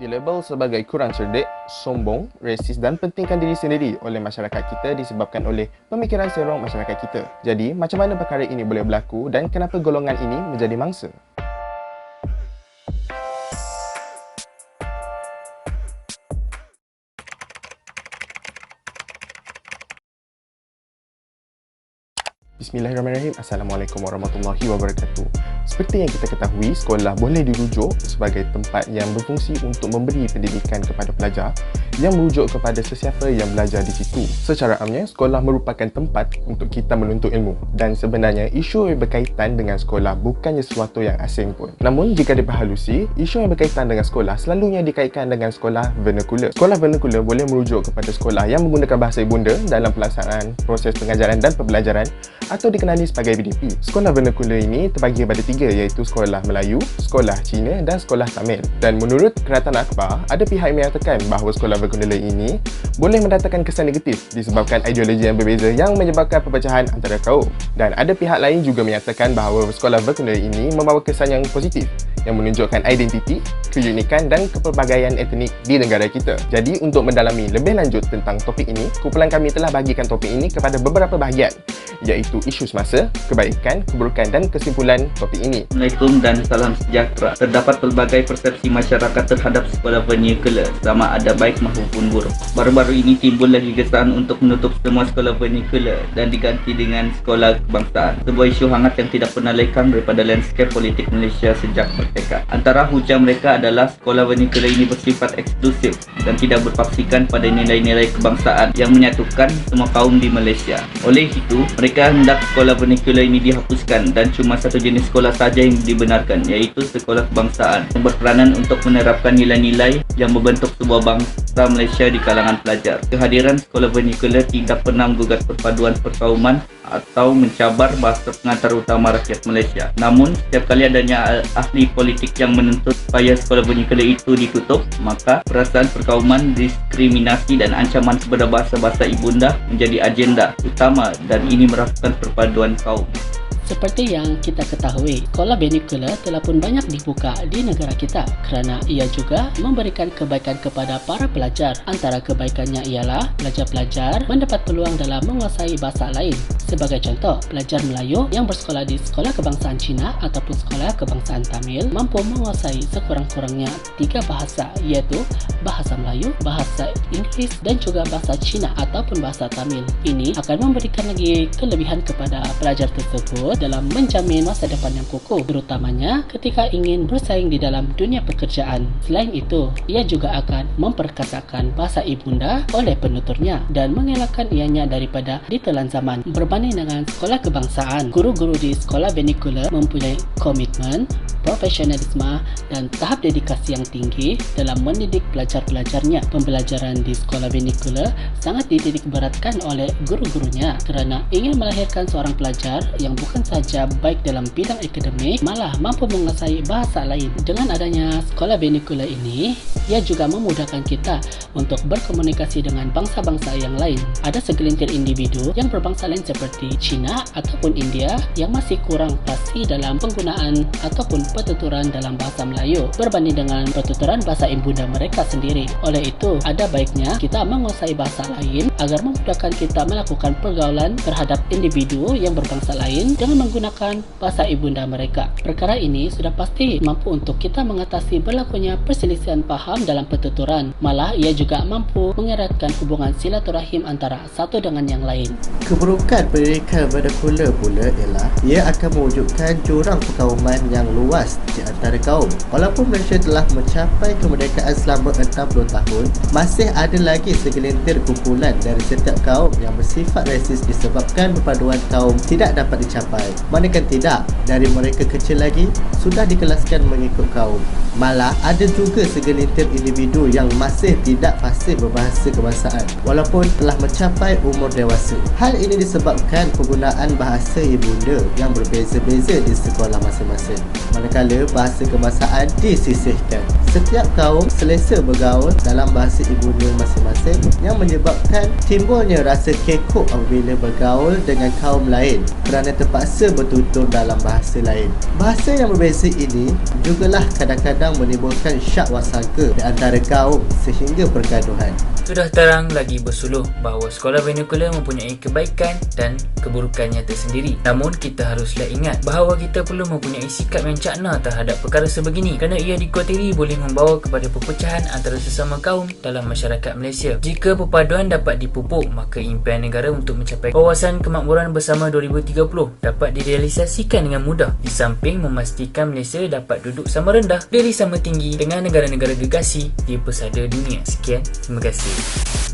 Dilabel sebagai kurang cerdik, sombong, resis dan pentingkan diri sendiri oleh masyarakat kita disebabkan oleh pemikiran serong masyarakat kita. Jadi, macam mana perkara ini boleh berlaku dan kenapa golongan ini menjadi mangsa? Bismillahirrahmanirrahim. Assalamualaikum warahmatullahi wabarakatuh. Seperti yang kita ketahui, sekolah boleh dirujuk sebagai tempat yang berfungsi untuk memberi pendidikan kepada pelajar yang merujuk kepada sesiapa yang belajar di situ. Secara amnya, sekolah merupakan tempat untuk kita menuntut ilmu dan sebenarnya isu yang berkaitan dengan sekolah bukannya sesuatu yang asing pun. Namun, jika diperhalusi, isu yang berkaitan dengan sekolah selalunya dikaitkan dengan sekolah vernakular. Sekolah vernakular boleh merujuk kepada sekolah yang menggunakan bahasa ibunda dalam pelaksanaan proses pengajaran dan pembelajaran atau dikenali sebagai BDP. Sekolah vernakular ini terbagi kepada tiga, iaitu sekolah Melayu, sekolah Cina dan sekolah Tamil. Dan menurut Kerajaan Akbar, ada pihak yang menyatakan bahawa sekolah vernakular ini boleh mendatangkan kesan negatif disebabkan ideologi yang berbeza yang menyebabkan perpecahan antara kaum. Dan ada pihak lain juga menyatakan bahawa sekolah vernakular ini membawa kesan yang positif yang menunjukkan identiti, keunikan dan kepelbagaian etnik di negara kita. Jadi, untuk mendalami lebih lanjut tentang topik ini, kumpulan kami telah bahagikan topik ini kepada beberapa bahagian, iaitu isu semasa, kebaikan, keburukan dan kesimpulan topik ini. Assalamualaikum dan salam sejahtera. Terdapat pelbagai persepsi masyarakat terhadap sekolah vernacular, sama ada baik maupun buruk. Baru-baru ini timbul lagi gesaan untuk menutup semua sekolah vernacular dan diganti dengan sekolah kebangsaan. Sebuah isu hangat yang tidak pernah lekang daripada landscape politik Malaysia sejak merdeka. Antara hujah mereka adalah sekolah vernacular ini bersifat eksklusif dan tidak berpaksikan pada nilai-nilai kebangsaan yang menyatukan semua kaum di Malaysia. Oleh itu, mereka hendak sekolah vernacular ini dihapuskan dan cuma satu jenis sekolah saja yang dibenarkan, iaitu sekolah kebangsaan yang berperanan untuk menerapkan nilai-nilai yang membentuk sebuah bangsa Malaysia di kalangan pelajar. Kehadiran sekolah vernacular tidak pernah menggugat perpaduan perkauman atau mencabar bahasa pengantar utama rakyat Malaysia. Namun, setiap kali adanya ahli politik yang menuntut supaya sekolah vernacular itu ditutup, maka perasaan perkauman, diskriminasi dan ancaman kepada bahasa-bahasa ibunda menjadi agenda utama dan ini merasakan perpaduan kaum. Seperti yang kita ketahui, sekolah vernacular telah pun banyak dibuka di negara kita kerana ia juga memberikan kebaikan kepada para pelajar. Antara kebaikannya ialah pelajar-pelajar mendapat peluang dalam menguasai bahasa lain. Sebagai contoh, pelajar Melayu yang bersekolah di sekolah kebangsaan Cina ataupun sekolah kebangsaan Tamil mampu menguasai sekurang-kurangnya 3 bahasa, iaitu bahasa Melayu, bahasa Inggeris dan juga bahasa Cina ataupun bahasa Tamil. Ini akan memberikan lagi kelebihan kepada pelajar tersebut dalam menjamin masa depan yang kukuh, terutamanya ketika ingin bersaing di dalam dunia pekerjaan. Selain itu, ia juga akan memperkasakan bahasa ibunda oleh penuturnya dan mengelakkan ianya daripada ditelan zaman. Berbanding dengan sekolah kebangsaan, guru-guru di sekolah vernacular mempunyai komitmen, profesionalisme dan tahap dedikasi yang tinggi dalam mendidik pelajar-pelajarnya. Pembelajaran di sekolah vernacular sangat dititik beratkan oleh guru-gurunya kerana ingin melahirkan seorang pelajar yang bukan saja baik dalam bidang akademik, malah mampu menguasai bahasa lain. Dengan adanya sekolah vernacular ini, ia juga memudahkan kita untuk berkomunikasi dengan bangsa-bangsa yang lain. Ada segelintir individu yang berbangsa lain seperti China ataupun India yang masih kurang fasih dalam penggunaan ataupun pertuturan dalam bahasa Melayu berbanding dengan pertuturan bahasa ibunda mereka sendiri. Oleh itu, ada baiknya kita menguasai bahasa lain agar memudahkan kita melakukan pergaulan terhadap individu yang berbangsa lain dengan menggunakan bahasa ibunda mereka. Perkara ini sudah pasti mampu untuk kita mengatasi berlakunya perselisihan faham dalam pertuturan. Malah ia juga mampu mengeratkan hubungan silaturahim antara satu dengan yang lain. Keburukan pendidikan vernacular pula ialah ia akan mewujudkan jurang perkauman yang luas di antara kaum. Walaupun Malaysia telah mencapai kemerdekaan selama 60 tahun, masih ada lagi segelintir kumpulan dari setiap kaum yang bersifat resis disebabkan perpaduan kaum tidak dapat dicapai. Manakala tidak, dari mereka kecil lagi sudah dikelaskan mengikut kaum. Malah ada juga segelintir individu yang masih tidak fasih berbahasa kebangsaan walaupun telah mencapai umur dewasa. Hal ini disebabkan penggunaan bahasa ibunda yang berbeza-beza di sekolah masing-masing, manakala bahasa kebangsaan disisihkan. setiap kaum selesa bergaul dalam bahasa ibunya masing-masing yang menyebabkan timbulnya rasa kekok apabila bergaul dengan kaum lain kerana terpaksa bertutur dalam bahasa lain. Bahasa yang berbeza ini jugalah kadang-kadang menimbulkan syak wasangka di antara kaum sehingga pergaduhan. Sudah terang lagi bersuluh bahawa sekolah vernacular mempunyai kebaikan dan keburukannya tersendiri. Namun kita haruslah ingat bahawa kita perlu mempunyai sikap yang cakna terhadap perkara sebegini kerana ia dikuatiri boleh membawa kepada perpecahan antara sesama kaum dalam masyarakat Malaysia. Jika perpaduan dapat dipupuk, maka impian negara untuk mencapai kawasan kemakmuran bersama 2030 dapat direalisasikan dengan mudah, di samping memastikan Malaysia dapat duduk sama rendah dari sama tinggi dengan negara-negara gegasi di pesada dunia. Sekian, terima kasih.